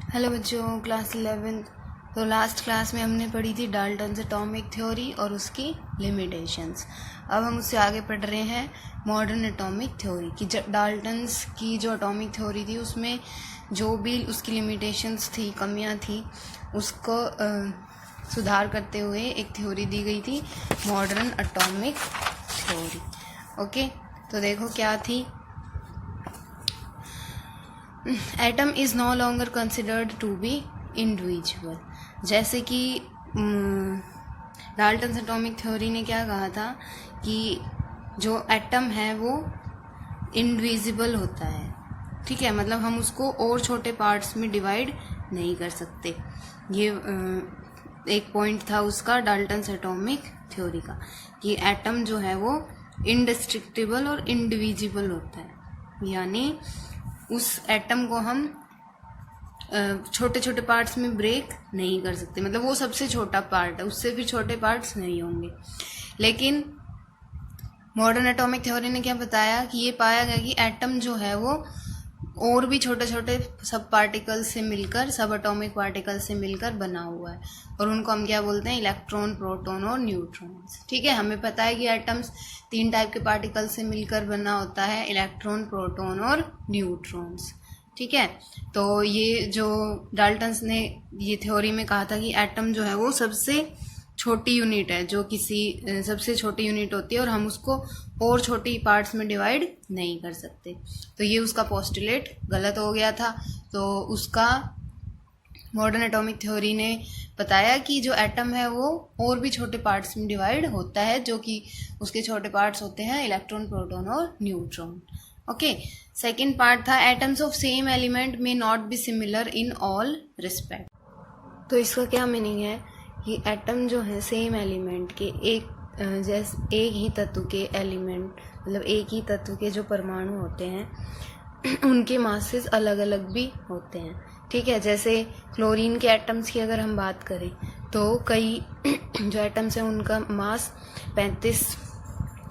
Hello बच्चों, class 11। तो last class में हमने पढ़ी थी डाल्टन्स एटॉमिक थ्योरी और उसकी लिमिटेशंस। अब हम उससे आगे पढ़ रहे हैं मॉडर्न एटॉमिक थ्योरी की। डाल्टन्स की जो एटॉमिक थ्योरी थी उसमें जो भी उसकी लिमिटेशंस थी, कमियां थी, उसको सुधार करते हुए एक थ्योरी दी गई थी, मॉडर्न एटॉमिक थ्योरी। ओके, तो देखो क्या थी। Atom is no longer considered to be individual. जैसे कि डाल्टन्स एटॉमिक थ्योरी ने क्या कहा था कि जो एटम है वो इंडिविजिबल होता है, ठीक है, मतलब हम उसको और छोटे पार्ट्स में डिवाइड नहीं कर सकते। ये एक पॉइंट था उसका डाल्टन्स एटॉमिक थ्योरी का, कि एटम जो है वो इंडिस्ट्रक्टिबल और इंडिविजिबल होता है, यानी उस एटम को हम छोटे छोटे पार्ट्स में ब्रेक नहीं कर सकते, मतलब वो सबसे छोटा पार्ट है, उससे फिर छोटे पार्ट्स नहीं होंगे। लेकिन मॉडर्न एटॉमिक थ्योरी ने क्या बताया कि ये पाया गया कि एटम जो है वो और भी छोटे छोटे सब पार्टिकल से मिलकर, सब एटॉमिक पार्टिकल से मिलकर बना हुआ है, और उनको हम क्या बोलते हैं, इलेक्ट्रॉन, प्रोटॉन और न्यूट्रॉन्स। ठीक है, हमें पता है कि एटम्स 3 टाइप के पार्टिकल से मिलकर बना होता है, इलेक्ट्रॉन, प्रोटॉन और न्यूट्रॉन्स। ठीक है, तो ये जो डाल्टन्स ने ये थ्योरी में कहा था कि एटम जो है वो सबसे छोटी यूनिट है, जो किसी सबसे छोटी यूनिट होती है, और हम उसको और छोटी पार्ट्स में डिवाइड नहीं कर सकते। तो ये उसका पोस्टुलेट गलत हो गया था। तो उसका मॉडर्न एटॉमिक थ्योरी ने बताया कि जो एटम है वो और भी छोटे पार्ट्स में डिवाइड होता है, जो कि उसके छोटे पार्ट्स होते हैं इलेक्ट्रॉन, प्रोटॉन और न्यूट्रॉन। ओके, सेकेंड पार्ट था एटम्स ऑफ सेम एलिमेंट में not be similar in all respect. तो इसका क्या मीनिंग है कि एटम जो है सेम एलिमेंट के एक ही तत्व के एलिमेंट, मतलब एक ही तत्व के जो परमाणु होते हैं उनके मासेस अलग अलग भी होते हैं। ठीक है, जैसे क्लोरीन के एटम्स की अगर हम बात करें तो कई जो एटम्स हैं उनका मास 35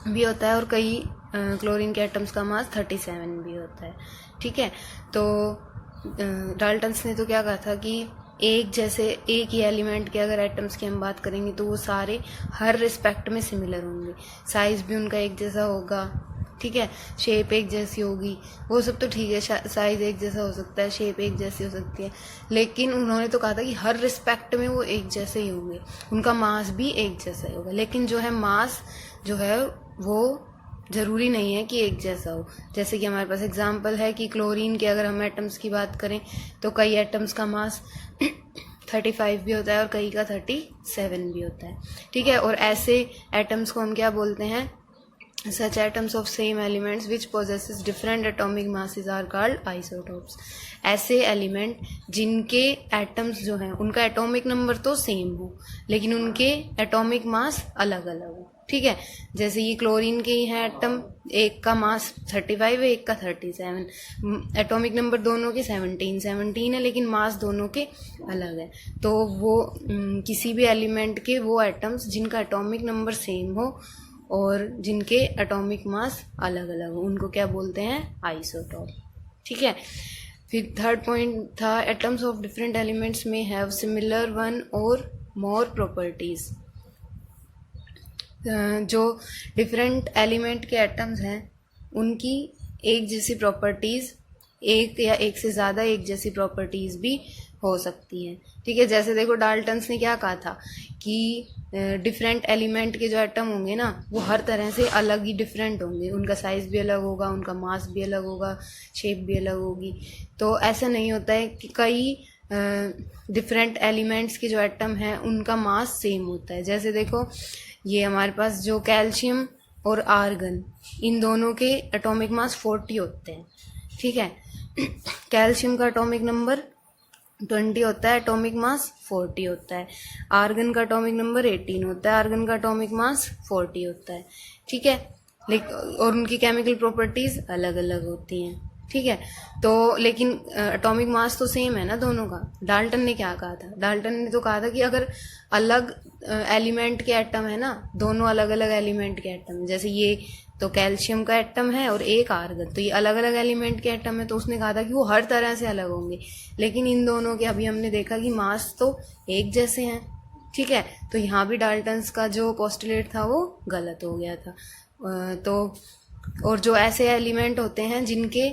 भी होता है, और कई क्लोरीन के एटम्स का मास 37 भी होता है। ठीक है, तो डाल्टन्स ने तो क्या कहा था कि एक ही एलिमेंट के अगर एटम्स की हम बात करेंगे तो वो सारे हर रिस्पेक्ट में सिमिलर होंगे, साइज भी उनका एक जैसा होगा, ठीक है, शेप एक जैसी होगी, वो सब तो ठीक है, साइज एक जैसा हो सकता है, शेप एक जैसी हो सकती है, लेकिन उन्होंने तो कहा था कि हर रिस्पेक्ट में वो एक जैसे ही होंगे, उनका मास भी एक जैसा ही होगा। लेकिन जो है मास जो है वो ज़रूरी नहीं है कि एक जैसा हो। जैसे कि हमारे पास एग्जांपल है कि क्लोरीन के अगर हम एटम्स की बात करें तो कई एटम्स का मास 35 भी होता है और कई का 37 भी होता है। ठीक है, और ऐसे एटम्स को हम क्या बोलते हैं, such atoms of same elements which possesses different atomic masses are called isotopes। ऐसे एलिमेंट जिनके एटम्स जो हैं उनका एटॉमिक नंबर तो सेम हो लेकिन उनके एटॉमिक मास अलग अलग हो। ठीक है, जैसे ये क्लोरीन के ही हैं एटम, एक का मास 35 है, एक का 37, एटॉमिक नंबर दोनों के 17 है, लेकिन मास दोनों के अलग है। तो वो किसी भी एलिमेंट के वो एटम्स जिनका एटॉमिक नंबर सेम हो और जिनके एटॉमिक मास अलग अलग हो, उनको क्या बोलते हैं, आइसोटॉप। ठीक है, फिर थर्ड पॉइंट था एटम्स ऑफ डिफरेंट एलिमेंट्स में हैव सिमिलर वन और मोर प्रॉपर्टीज। जो डिफरेंट एलिमेंट के एटम्स हैं उनकी एक जैसी प्रॉपर्टीज, एक या एक से ज़्यादा एक जैसी प्रॉपर्टीज भी हो सकती हैं। ठीक है, जैसे देखो डाल्टन्स ने क्या कहा था कि डिफरेंट एलिमेंट के जो एटम होंगे ना वो हर तरह से अलग ही डिफरेंट होंगे, उनका साइज भी अलग होगा, उनका मास भी अलग होगा, शेप भी अलग होगी। तो ऐसा नहीं होता है कि कई डिफरेंट एलिमेंट्स के जो एटम हैं उनका मास सेम होता है। जैसे देखो ये हमारे पास जो कैल्शियम और आर्गन, इन दोनों के एटॉमिक मास 40 होते हैं। ठीक है, कैल्शियम का एटॉमिक नंबर 20 होता है, एटॉमिक मास 40 होता है। आर्गन का एटॉमिक नंबर 18 होता है, आर्गन का एटॉमिक मास 40 होता है। ठीक है, और उनकी केमिकल प्रॉपर्टीज अलग अलग होती हैं। ठीक है। तो लेकिन एटॉमिक मास तो सेम है ना दोनों का। डाल्टन ने क्या कहा था, डाल्टन ने तो कहा था कि अगर अलग एलिमेंट के एटम है ना, दोनों अलग अलग एलिमेंट के एटम, जैसे ये तो कैल्शियम का एटम है और एक आर्गन, तो ये अलग अलग एलिमेंट के एटम है, तो उसने कहा था कि वो हर तरह से अलग होंगे। लेकिन इन दोनों के अभी हमने देखा कि मास तो एक जैसे हैं, ठीक है। तो यहाँ भी डाल्टन्स का जो पोस्टुलेट था वो गलत हो गया था। तो और जो ऐसे एलिमेंट होते हैं जिनके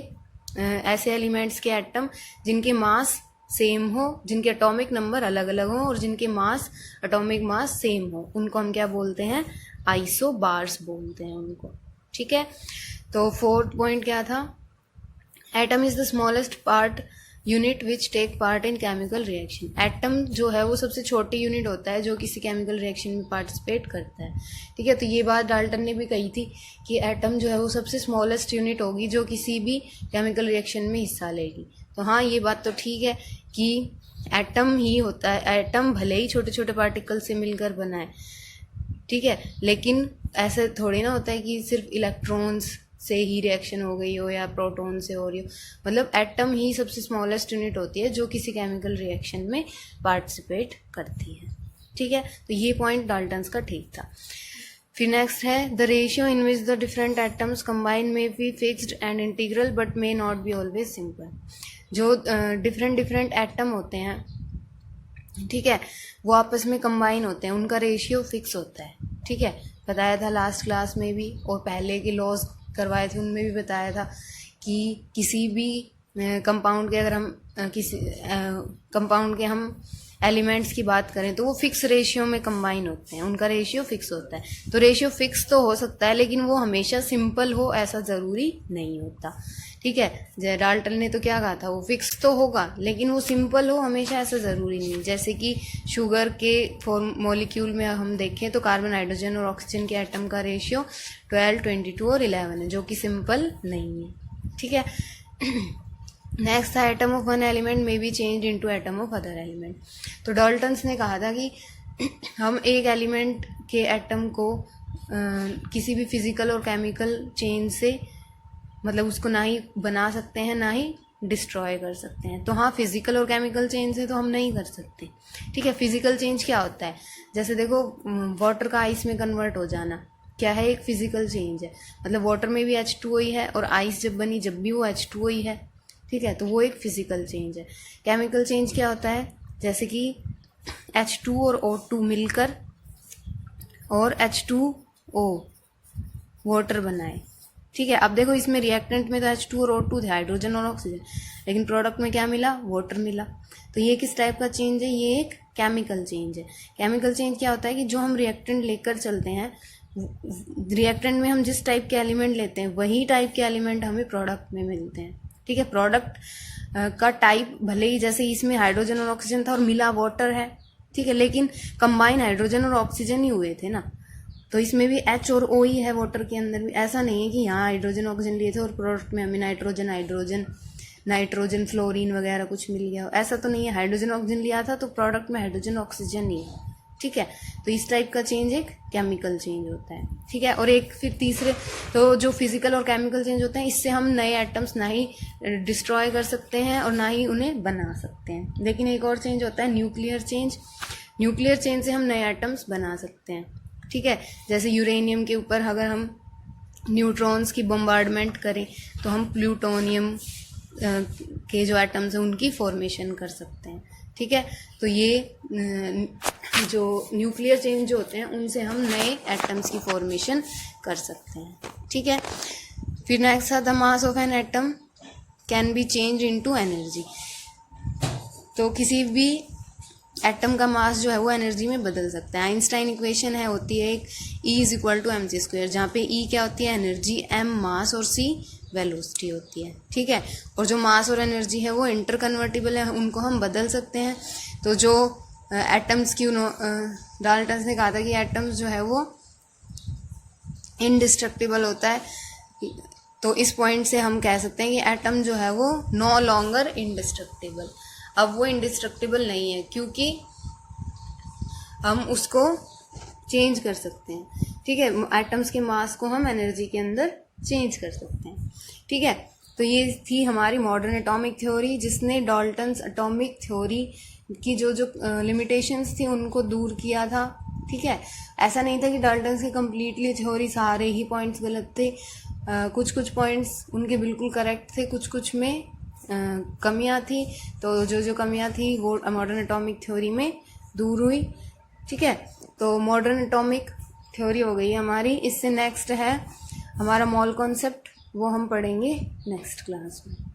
ऐसे एलिमेंट्स के एटम जिनके मास सेम हो, जिनके एटॉमिक नंबर अलग अलग हो और जिनके मास एटॉमिक मास सेम हो, उनको हम क्या बोलते हैं, आइसोबार्स बोलते हैं उनको, ठीक है। तो फोर्थ पॉइंट क्या था, atom is the smallest part unit which take part in chemical reaction. Atom जो है वो सबसे छोटी यूनिट होता है जो किसी केमिकल रिएक्शन में पार्टिसिपेट करता है, ठीक है। तो ये बात डाल्टन ने भी कही थी कि एटम जो है वो सबसे स्मॉलेस्ट यूनिट होगी जो किसी भी केमिकल रिएक्शन में हिस्सा लेगी। तो हाँ, ये बात तो ठीक है कि एटम ही होता है, एटम भले ही छोटे छोटे पार्टिकल से मिलकर बना है, ठीक है, लेकिन ऐसे थोड़ी ना होता है कि सिर्फ इलेक्ट्रॉन्स से ही रिएक्शन हो गई हो या प्रोटॉन से हो रही हो। मतलब एटम ही सबसे स्मॉलेस्ट यूनिट होती है जो किसी केमिकल रिएक्शन में पार्टिसिपेट करती है, ठीक है। तो ये पॉइंट डाल्टन्स का ठीक था। फिर नेक्स्ट है the ratio in which the different atoms combine may be fixed and integral but may not be always simple. जो डिफरेंट एटम होते हैं, ठीक है, वो आपस में कंबाइन होते हैं, उनका रेशियो फिक्स होता है, ठीक है। बताया था लास्ट क्लास में भी, और पहले के लॉज करवाए थे उनमें भी बताया था कि किसी भी कंपाउंड के अगर हम किसी कंपाउंड के हम एलिमेंट्स की बात करें तो वो फिक्स रेशियो में कंबाइन होते हैं, उनका रेशियो फिक्स होता है। तो रेशियो फिक्स तो हो सकता है लेकिन वो हमेशा सिंपल हो ऐसा ज़रूरी नहीं होता, ठीक है। डाल्टन ने तो क्या कहा था, वो फिक्स तो होगा लेकिन वो सिंपल हो हमेशा ऐसा ज़रूरी नहीं। जैसे कि शुगर के मॉलिक्यूल में हम देखें तो कार्बन, हाइड्रोजन और ऑक्सीजन के एटम का रेशियो 12, 22 और 11 है, जो कि सिंपल नहीं है, ठीक है। नेक्स्ट था एटम ऑफ वन एलिमेंट में B change into atom of other element. तो डाल्टन्स ने कहा था कि हम एक एलिमेंट के एटम को किसी भी फिजिकल और केमिकल चेंज से, मतलब उसको ना ही बना सकते हैं ना ही डिस्ट्रॉय कर सकते हैं। तो हाँ, फिजिकल और केमिकल चेंज से तो हम नहीं कर सकते, ठीक है। फिजिकल चेंज क्या होता है, जैसे देखो वाटर का आइस में कन्वर्ट हो जाना क्या है, एक फिजिकल चेंज है। मतलब वाटर में भी H2O ही है और आइस जब बनी जब भी वो H2O ही है, ठीक है। तो वो एक फिजिकल चेंज है। केमिकल चेंज क्या होता है, जैसे कि H2 और O2 मिलकर और H2O वाटर बनाए, ठीक है। अब देखो इसमें रिएक्टेंट में तो H2 और O2 थे, हाइड्रोजन और ऑक्सीजन, लेकिन प्रोडक्ट में क्या मिला, वाटर मिला। तो ये किस टाइप का चेंज है, ये एक केमिकल चेंज है। केमिकल चेंज क्या होता है कि जो हम रिएक्टेंट लेकर चलते हैं, रिएक्टेंट में हम जिस टाइप के एलिमेंट लेते हैं वही टाइप के एलिमेंट हमें प्रोडक्ट में मिलते हैं, ठीक है। प्रोडक्ट का टाइप भले ही जैसे इसमें हाइड्रोजन और ऑक्सीजन था और मिला वाटर है, ठीक है, लेकिन कंबाइन हाइड्रोजन और ऑक्सीजन ही हुए थे ना। तो इसमें भी H और O ही है, वाटर के अंदर भी। ऐसा नहीं है कि यहाँ हाइड्रोजन ऑक्सीजन लिए थे और प्रोडक्ट में हमें नाइट्रोजन फ्लोरीन वगैरह कुछ मिल गया हो, ऐसा तो नहीं है। हाइड्रोजन ऑक्सीजन लिया था तो प्रोडक्ट में हाइड्रोजन ऑक्सीजन ही है, ठीक है। तो इस टाइप का चेंज एक केमिकल चेंज होता है, ठीक है। और एक फिर तीसरे, तो जो फिजिकल और केमिकल चेंज होते हैं, इससे हम नए एटम्स ना ही डिस्ट्रॉय कर सकते हैं और ना ही उन्हें बना सकते हैं। लेकिन एक और चेंज होता है न्यूक्लियर चेंज। न्यूक्लियर चेंज से हम नए एटम्स बना सकते हैं, ठीक है। जैसे यूरेनियम के ऊपर अगर हम न्यूट्रॉन्स की बम्बार्डमेंट करें तो हम प्लूटोनियम के जो एटम्स हैं उनकी फॉर्मेशन कर सकते हैं, ठीक है। तो ये जो न्यूक्लियर चेंज जो होते हैं उनसे हम नए एटम्स की फॉर्मेशन कर सकते हैं, ठीक है। फिर नेक्स्ट है the mass of an atom can be change into energy. तो किसी भी एटम का मास जो है वो एनर्जी में बदल सकता है। आइंस्टाइन इक्वेशन है, होती है एक E=mc², जहाँ पे E क्या होती है, एनर्जी, M मास और C वेलोसिटी होती है, ठीक है। और जो मास और एनर्जी है वो इंटर कन्वर्टिबल है, उनको हम बदल सकते हैं। तो जो एटम्स की डाल्टन ने कहा था कि एटम्स जो है वो इनडिस्ट्रक्टिबल होता है, तो इस पॉइंट से हम कह सकते हैं कि एटम जो है वो नो लॉन्गर इनडिस्ट्रक्टिबल। अब वो इनडिस्ट्रक्टिबल नहीं है क्योंकि हम उसको चेंज कर सकते हैं, ठीक है। एटम्स के मास को हम एनर्जी के अंदर चेंज कर सकते हैं, ठीक है। तो ये थी हमारी मॉडर्न एटॉमिक थ्योरी, जिसने डाल्टन्स एटॉमिक थ्योरी की जो जो लिमिटेशंस थी उनको दूर किया था। ठीक है, ऐसा नहीं था कि डाल्टन्स की कम्प्लीटली थ्योरी सारे ही पॉइंट्स गलत थे, कुछ कुछ पॉइंट्स उनके बिल्कुल करेक्ट थे, कुछ कुछ में कमियां थी। तो जो जो कमियां थी वो मॉडर्न एटॉमिक थ्योरी में दूर हुई। ठीक है, तो मॉडर्न एटॉमिक थ्योरी हो गई हमारी। इससे नेक्स्ट है हमारा मॉल कॉन्सेप्ट, वो हम पढ़ेंगे नेक्स्ट क्लास में।